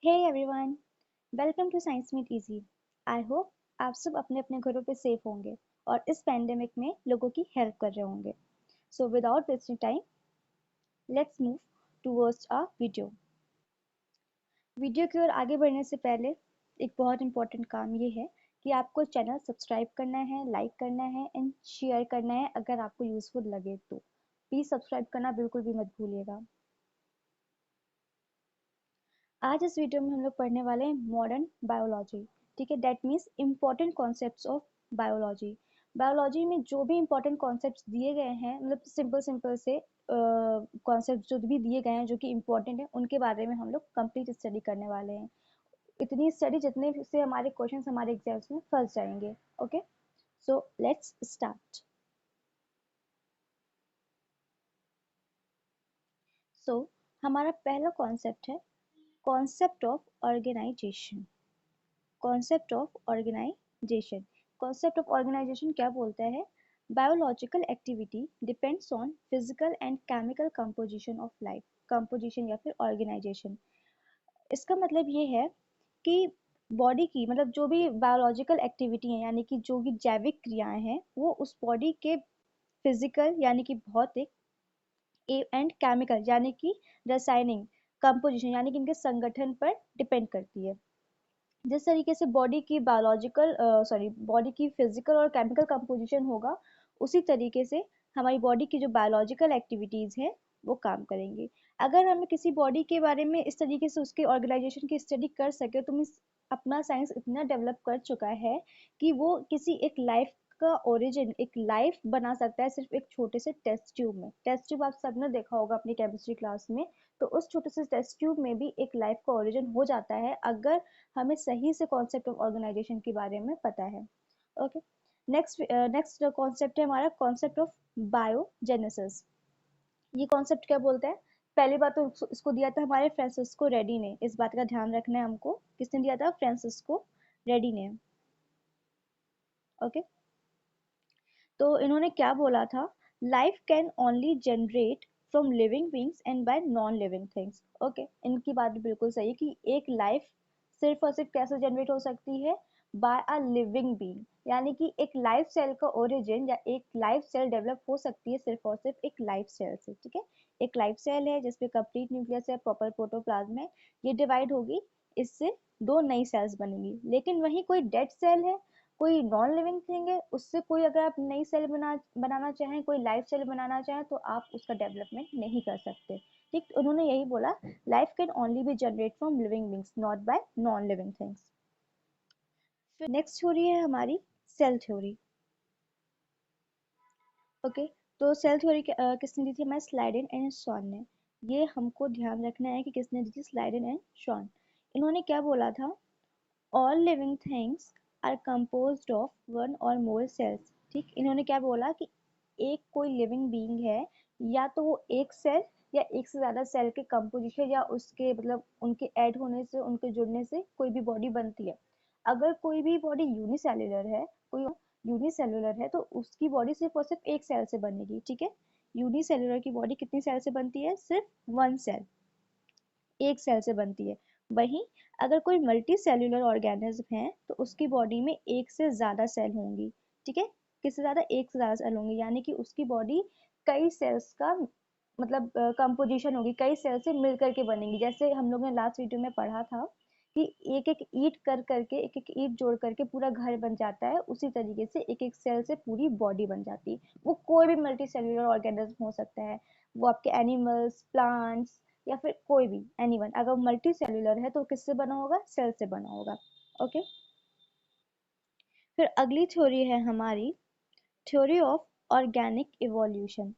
Hey everyone, welcome to science meet easy. I hope आप सब अपने अपने घरों पे सेफ होंगे और इस पैंडेमिक में लोगों की हेल्प कर रहे होंगे। So without wasting time, let's move towards a video. Video की ओर आगे बढ़ने से पहले एक बहुत इंपॉर्टेंट काम ये है कि आपको चैनल सब्सक्राइब करना है, लाइक करना है एंड शेयर करना है। अगर आपको यूजफुल लगे तो प्लीज़ सब्सक्राइब करना बिल्कुल भी मत भूलिएगा। आज इस वीडियो में हम लोग पढ़ने वाले हैं मॉडर्न बायोलॉजी। ठीक है, that means important concepts of biology. Biology में जो भी इम्पोर्टेंट कॉन्सेप्ट्स दिए गए हैं, मतलब सिंपल सिंपल से कॉन्सेप्ट जो भी दिए गए हैं जो कि इम्पोर्टेंट है, उनके बारे में हम लोग कंप्लीट स्टडी करने वाले हैं। इतनी स्टडी जितने से हमारे क्वेश्चन हमारे एग्जाम्स में फंस जाएंगे। Okay, so let's start. So हमारा पहला कॉन्सेप्ट है concept of organisation. Concept of organisation. Concept of organisation क्या बोलता है? Biological activity depends on physical and chemical composition of life. Composition या फिर ऑर्गेनाइजेशन, इसका मतलब ये है कि बॉडी की, मतलब जो भी बायोलॉजिकल एक्टिविटी है यानी कि जो भी जैविक क्रियाएं हैं, वो उस बॉडी के फिजिकल यानी कि भौतिक एंड केमिकल यानी कि रासायनिक कंपोजिशन यानी कि इनके संगठन पर डिपेंड करती है। जिस तरीके से बॉडी की बायोलॉजिकल बॉडी की फिजिकल और केमिकल कंपोजिशन होगा, उसी तरीके से हमारी बॉडी की जो बायोलॉजिकल एक्टिविटीज है वो काम करेंगी। अगर हमें किसी बॉडी के बारे में इस तरीके से उसके ऑर्गेनाइजेशन की स्टडी कर सके तो मीन्स अपना साइंस इतना डेवलप कर चुका है कि वो किसी एक लाइफ का ओरिजिन, एक लाइफ बना सकता है सिर्फ एक छोटे से टेस्ट ट्यूब में। टेस्ट ट्यूब आप सबने देखा होगा अपनी केमिस्ट्री क्लास में। तो उस छोटे से टेस्ट ट्यूब में भी एक लाइफ का ओरिजिन हो जाता है अगर हमें सही से कॉन्सेप्ट ऑफ ऑर्गेनाइजेशन के बारे में पता है। ओके, नेक्स्ट नेक्स्ट कॉन्सेप्ट है हमारा कॉन्सेप्ट ऑफ बायोजेनेसिस। ये कॉन्सेप्ट क्या बोलता है? पहली बात तो इसको दिया था हमारे फ्रांसिस्को रेडी ने। इस बात का ध्यान रखना है हमको, किसने दिया था? फ्रांसिस्को रेडी ने। ओके, तो इन्होंने क्या बोला था? Life can only generate from living beings and bye non living things. Okay, इनकी बात भी बिल्कुल सही है कि एक लाइफ सिर्फ और सिर्फ कैसे जनरेट हो सकती है? बाय अ लिविंग बींग, यानी कि एक लाइफ सेल का ओरिजिन या एक लाइफ सेल डेवलप हो सकती है सिर्फ और सिर्फ एक लाइफ सेल से। ठीक है, एक लाइफ सेल है जिसपे कंप्लीट न्यूक्लियस है, प्रॉपर प्रोटोप्लाज्म है, ये डिवाइड होगी, इससे दो नई सेल्स बनेंगी। लेकिन वही कोई डेड सेल है, कोई नॉन लिविंग थिंग है, उससे कोई अगर आप नई सेल बनाना चाहें, कोई लाइफ सेल बनाना चाहें, तो आप उसका डेवलपमेंट नहीं कर सकते। ठीक, तो उन्होंने यही बोला, life can only be generate from living beings not by non living things. फिर नेक्स्ट थ्योरी है हमारी सेल थ्योरी। ओके, तो सेल थ्योरी किसने दी थी? हमारे स्लाइडेन एंड शॉन ने। ये हमको ध्यान रखना है कि किसने दी थी, स्लाइडेन एंड शॉन। इन्होंने क्या बोला था? All living things are composed of one और मोर सेल्स। ठीक, इन्होंने क्या बोला कि एक कोई लिविंग बीइंग है, या तो वो एक सेल या एक से ज्यादा सेल के कंपोजिशन या उसके मतलब उनके ऐड होने से, उनके जुड़ने से कोई भी बॉडी बनती है। अगर कोई भी बॉडी यूनिसेल्युलर है, कोई यूनिसेल्युलर है, तो उसकी बॉडी सिर्फ और सिर्फ एक सेल से बनेगी। ठीक है, यूनिसेल्युलर की बॉडी कितनी सेल से बनती है? सिर्फ वन सेल, एक सेल से बनती है। वहीं अगर कोई मल्टी सेल्यूलर ऑर्गेनिज्म है तो उसकी बॉडी में एक से ज्यादा सेल होंगी। ठीक है, किससे ज्यादा? एक से ज्यादा सेल होंगी, यानी कि उसकी बॉडी कई सेल्स का मतलब कंपोजिशन होगी, कई सेल से मिलकर के बनेंगी। जैसे हम लोग ने लास्ट वीडियो में पढ़ा था कि एक एक ईंट कर करके, एक एक ईंट जोड़ करके पूरा घर बन जाता है, उसी तरीके से एक एक सेल से पूरी बॉडी बन जाती है। वो कोई भी मल्टी सेल्यूलर ऑर्गेनिज्म हो सकता है, वो आपके एनिमल्स, प्लांट्स या फिर कोई भी एनीवन। अगर मल्टी सेल्यूलर है तो किससे बना होगा? सेल से बना होगा। ओके, फिर अगली थ्योरी है हमारी theory of organic evolution.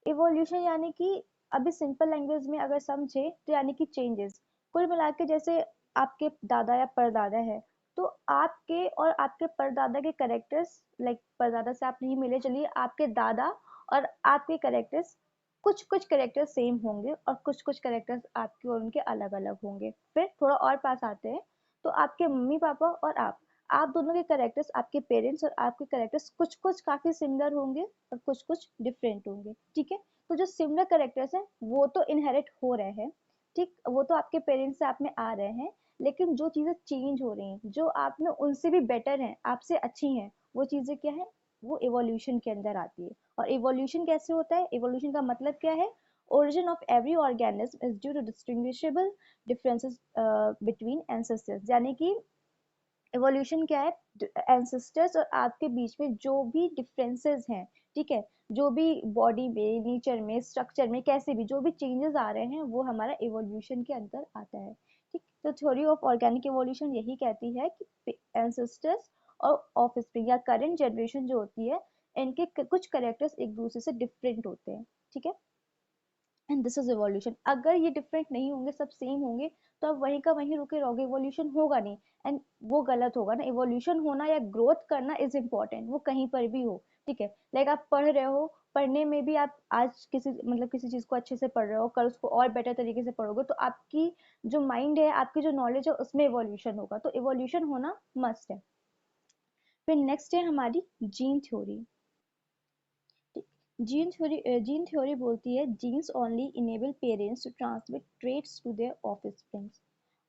Evolution यानी कि अभी सिंपल लैंग्वेज में अगर समझे तो यानी कि चेंजेस। कुल मिला के जैसे आपके दादा या परदादा है, तो आपके और आपके परदादा के करेक्टर्स, लाइक परदादा से आप नहीं मिले, चलिए आपके दादा और आपके करेक्टर्स, कुछ कुछ करेक्टर्स सेम होंगे और कुछ कुछ करेक्टर्स आपके और उनके अलग अलग होंगे। फिर थोड़ा और पास आते हैं, तो आपके मम्मी पापा और आप दोनों के करेक्टर्स, आपके पेरेंट्स और आपके करेक्टर्स कुछ कुछ काफी सिमिलर होंगे और कुछ कुछ डिफरेंट होंगे। ठीक है, तो जो सिमिलर करेक्टर्स हैं वो तो इनहेरिट हो रहे हैं, ठीक, वो तो आपके पेरेंट्स से आप में आ रहे हैं, लेकिन जो चीजें चेंज हो रही हैं, जो आप में उनसे भी बेटर हैं, आपसे अच्छी हैं, वो चीजें क्या है, वो इवोल्यूशन के अंदर आती है। और इवोल्यूशन कैसे होता है, इवोल्यूशन का मतलब क्या है, origin of every organism is due to distinguishable differences between ancestors, यानी कि एवोल्यूशन क्या है, एंसेस्टर्स और आपके बीच में जो भी डिफरेंसेस हैं, ठीक है, जो भी बॉडी में, नेचर में, स्ट्रक्चर में, कैसे भी जो भी चेंजेस आ रहे हैं, वो हमारा एवोल्यूशन के अंदर आता है। ठीक, तो थ्योरी ऑफ ऑर्गेनिक एवोल्यूशन यही कहती है कि एंसेस्टर्स और ऑफस्प्रिंग या करंट जनरेशन जो होती है, इनके कुछ करेक्टर्स एक दूसरे से डिफरेंट होते हैं। ठीक है, एंड दिस इज इवोल्यूशन। अगर ये डिफरेंट नहीं होंगे, सब सेम होंगे, तो आप वहीं का वहीं रुके रहोगे, इवोल्यूशन होगा नहीं। एंड वो गलत होगा ना, इवोल्यूशन होना या ग्रोथ करना इज इम्पोर्टेंट, वो कहीं पर भी हो। ठीक है, लाइक आप पढ़ रहे हो, पढ़ने में भी आप आज किसी मतलब किसी चीज को अच्छे से पढ़ रहे हो, कल उसको और बेटर तरीके से पढ़ोगे, तो आपकी जो माइंड है, आपकी जो नॉलेज है, उसमें इवोल्यूशन होगा, तो इवोल्यूशन होना मस्ट है। फिर नेक्स्ट है हमारी जीन थ्योरी। जीन थ्योरी बोलती है genes only enable parents to transmit traits to their offsprings.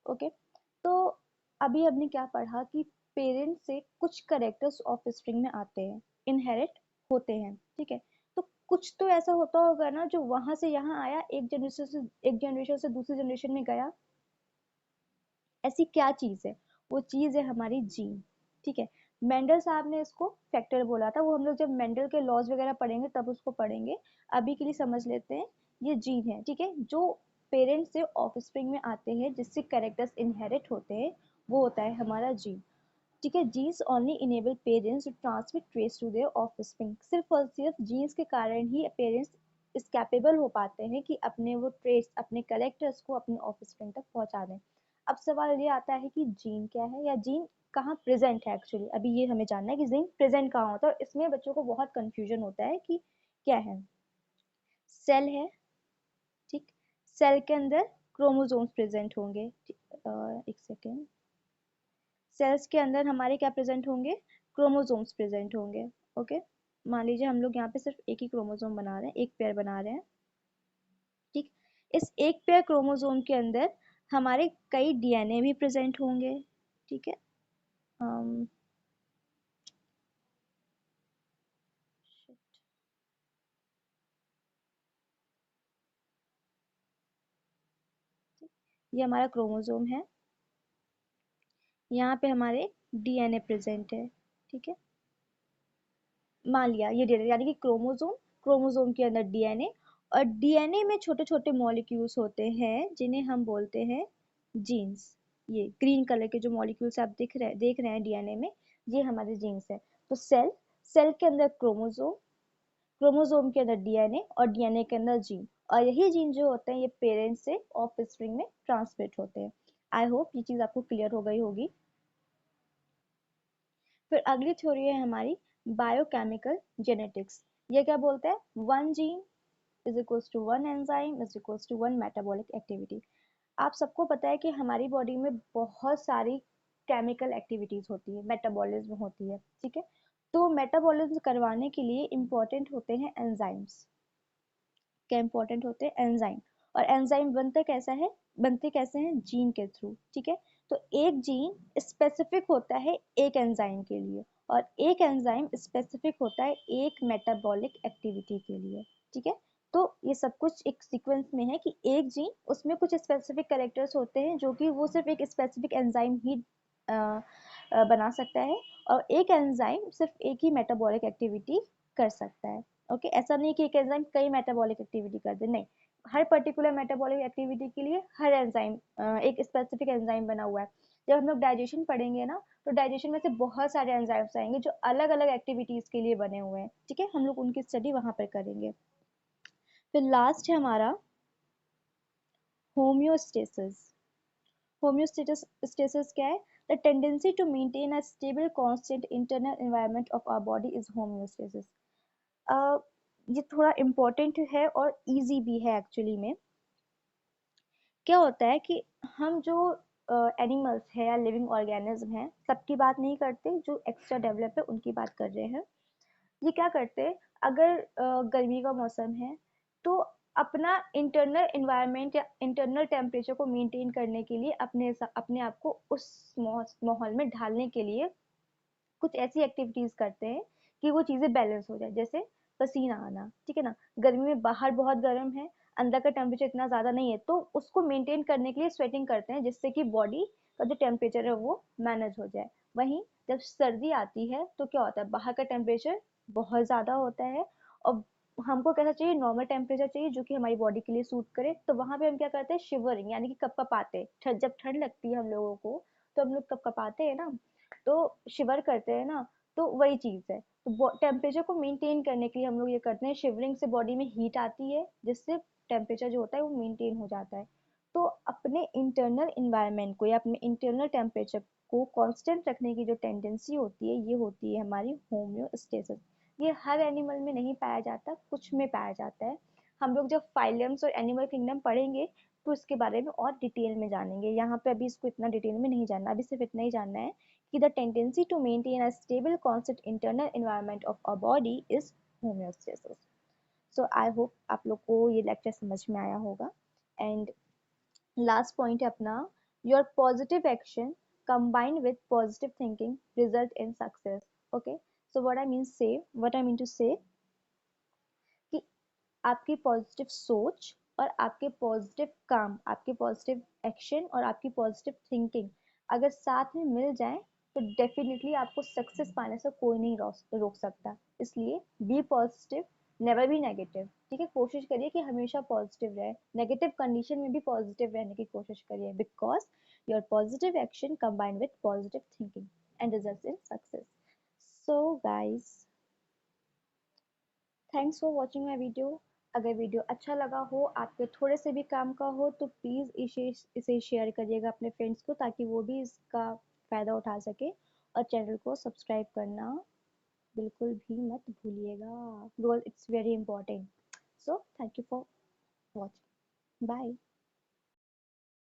Okay, तो अभी हमने क्या पढ़ा कि पेरेंट्स से कुछ करेक्टर्स ऑफस्प्रिंग में आते हैं, इनहेरिट होते हैं। ठीक है, तो कुछ तो ऐसा होता होगा ना जो वहां से यहाँ आया, एक जनरेशन से दूसरी जनरेशन में गया। ऐसी क्या चीज है, वो चीज है हमारी जीन। ठीक है, मेंडल साहब ने इसको फैक्टर बोला था, वो हम लोग जब मेंडल के लॉज वगैरह पढ़ेंगे तब उसको पढ़ेंगे। अभी के लिए समझ लेते हैं, ये जीन है। ठीक है, जो पेरेंट्स से ऑफस्प्रिंग में आते हैं, जिससे कैरेक्टर्स इनहेरिट होते हैं, वो होता है हमारा जीन। ठीक है, genes only enable parents to transmit traits to their offspring. सिर्फ और सिर्फ जीन्स के कारण ही पेरेंट्स इस कैपेबल हो पाते हैं कि अपने वो ट्रेस, अपने कैरेक्टर्स को अपने ऑफस्प्रिंग तक पहुंचा दें। अब सवाल ये आता है कि जीन क्या है, या जीन कहाँ प्रेजेंट है। एक्चुअली अभी ये हमें जानना है कि जीन प्रेजेंट कहाँ होता है, और इसमें बच्चों को बहुत कंफ्यूजन होता है कि क्या है। सेल है, ठीक, सेल के अंदर क्रोमोसोम्स प्रेजेंट होंगे। एक सेकेंड, सेल्स के अंदर हमारे क्या प्रेजेंट होंगे, क्रोमोसोम्स प्रेजेंट होंगे। ओके, मान लीजिए हम लोग यहाँ पे सिर्फ एक ही क्रोमोसोम बना रहे हैं, एक पेयर बना रहे हैं। ठीक, इस एक पेयर क्रोमोसोम के अंदर हमारे कई डीएनए भी प्रेजेंट होंगे। ठीक है, अम, ये हमारा क्रोमोसोम है, यहाँ पे हमारे डीएनए प्रेजेंट है। ठीक है, मान लिया ये डीएनए, यानी कि क्रोमोसोम, क्रोमोसोम के अंदर डीएनए, और डीएनए में छोटे छोटे मॉलिक्यूल्स होते हैं जिन्हें हम बोलते हैं जीन्स। ये ग्रीन कलर के जो मॉलिक्यूल्स आप देख रहे हैं डीएनए में, ये हमारे जीन्स है। तो सेल, सेल के अंदर क्रोमोसोम, क्रोमोसोम के अंदर डीएनए, और डीएनए के अंदर जीन, और यही जीन जो होते हैं ये पेरेंट्स से ऑफस्प्रिंग में ट्रांसमिट होते हैं। आई होप ये चीज आपको क्लियर हो गई होगी। फिर अगली थ्योरी है हमारी बायोकेमिकल जेनेटिक्स। ये क्या बोलते हैं, one gene is equals to one enzyme is equals to one metabolic activity. आप सबको पता है कि हमारी बॉडी में बहुत सारी केमिकल एक्टिविटीज होती है, मेटाबॉलिज्म होती है। ठीक है, तो मेटाबॉलिज्म करवाने के लिए इंपॉर्टेंट होते हैं एंजाइम्स। क्या इंपॉर्टेंट होते हैं, एंजाइम। और एंजाइम बनते कैसे हैं, जीन के थ्रू। ठीक है, तो एक जीन स्पेसिफिक होता है एक एंजाइम के लिए, और एक एंजाइम स्पेसिफिक होता है एक मेटाबॉलिक एक्टिविटी के लिए। ठीक है, तो ये सब कुछ एक सीक्वेंस में है कि एक जीन, उसमें कुछ स्पेसिफिक कैरेक्टर्स होते हैं जो कि वो सिर्फ एक स्पेसिफिक एंजाइम ही बना सकता है, और एक एंजाइम सिर्फ एक ही मेटाबॉलिक एक्टिविटी कर सकता है। ओके, ऐसा नहीं कि एक एंजाइम कई मेटाबॉलिक एक्टिविटी कर दे, नहीं, हर पर्टिकुलर मेटाबॉलिक एक्टिविटी के लिए हर एंजाइम, एक स्पेसिफिक एंजाइम बना हुआ है। जब हम लोग डाइजेशन पढ़ेंगे ना, तो डाइजेशन में से बहुत सारे एंजाइम्स आएंगे जो अलग अलग एक्टिविटीज के लिए बने हुए हैं। ठीक है, हम लोग उनकी स्टडी वहां पर करेंगे। फिर लास्ट है हमारा होम्योस्टेसिस। होम्योस्टेसिस क्या है, the tendency to maintain a stable constant internal environment of our body is homeostasis. ये थोड़ा इम्पोर्टेंट है और इजी भी है एक्चुअली में। क्या होता है कि हम जो एनिमल्स है या लिविंग ऑर्गेनिज्म है, सबकी बात नहीं करते, जो एक्स्ट्रा डेवलप है उनकी बात कर रहे हैं। ये क्या करते हैं, अगर गर्मी का मौसम है, तो अपना इंटरनल एनवायरनमेंट या इंटरनल टेम्परेचर को मेंटेन करने के लिए अपने आप को उस माहौल में ढालने के लिए कुछ ऐसी एक्टिविटीज करते हैं कि वो चीजें बैलेंस हो जाए। जैसे पसीना आना, ठीक है ना, गर्मी में बाहर बहुत गर्म है, अंदर का टेम्परेचर इतना ज्यादा नहीं है, तो उसको मेंटेन करने के लिए स्वेटिंग करते हैं जिससे कि बॉडी का जो टेम्परेचर है वो मैनेज हो जाए। वहीं जब सर्दी आती है तो क्या होता है, बाहर का टेम्परेचर बहुत ज्यादा होता है और हमको कैसा चाहिए, नॉर्मल टेम्परेचर चाहिए जो कि हमारी बॉडी के लिए सूट करे। तो वहां पे हम क्या करते हैं, शिवरिंग यानी कि कपकपाते हैं। जब ठंड लगती है हम लोगों को तो हम लोग कपकपाते हैं ना, तो शिवर करते हैं ना, तो वही चीज है। तो टेम्परेचर को मेंटेन करने के लिए हम लोग ये करते हैं, शिवरिंग से बॉडी में हीट आती है जिससे टेम्परेचर जो होता है वो मेंटेन हो जाता है। तो अपने इंटरनल इन्वायरमेंट को या अपने इंटरनल टेम्परेचर को कांस्टेंट रखने की जो टेंडेंसी होती है, ये होती है हमारी होम्योस्टेसिस। ये हर एनिमल में नहीं पाया जाता, कुछ में पाया जाता है। हम लोग जब फाइलम्स और एनिमल किंगडम पढ़ेंगे तो इसके बारे में और डिटेल में जानेंगे। यहाँ पे अभी इसको इतना डिटेल में नहीं जानना, अभी सिर्फ इतना ही जानना है कि the tendency to maintain a stable constant internal environment of our body is homeostasis. So I hope आप लोग को ये लेक्चर समझ में आया होगा। एंड लास्ट पॉइंट है अपना, your positive action combined with positive thinking result in success. Okay, so what I mean to say कि आपकी पॉजिटिव सोच और आपके पॉजिटिव काम, आपके पॉजिटिव एक्शन और आपकी पॉजिटिव थिंकिंग अगर साथ में मिल जाए तो डेफिनेटली आपको सक्सेस पाने से कोई नहीं रोक सकता। इसलिए be positive, never be negative. ठीक है, कोशिश करिए कि हमेशा पॉजिटिव रहे, नेगेटिव कंडीशन में भी पॉजिटिव रहने की कोशिश करिए, because your positive action combined with positive thinking and results in success. So guys, thanks for watching my video. अगर वीडियो अच्छा लगा हो, आपके थोड़े से भी काम का हो, तो प्लीज़ इसे शेयर करिएगा अपने फ्रेंड्स को ताकि वो भी इसका फ़ायदा उठा सके। और चैनल को सब्सक्राइब करना बिल्कुल भी मत भूलिएगा, because it's very important. So thank you for watching, bye.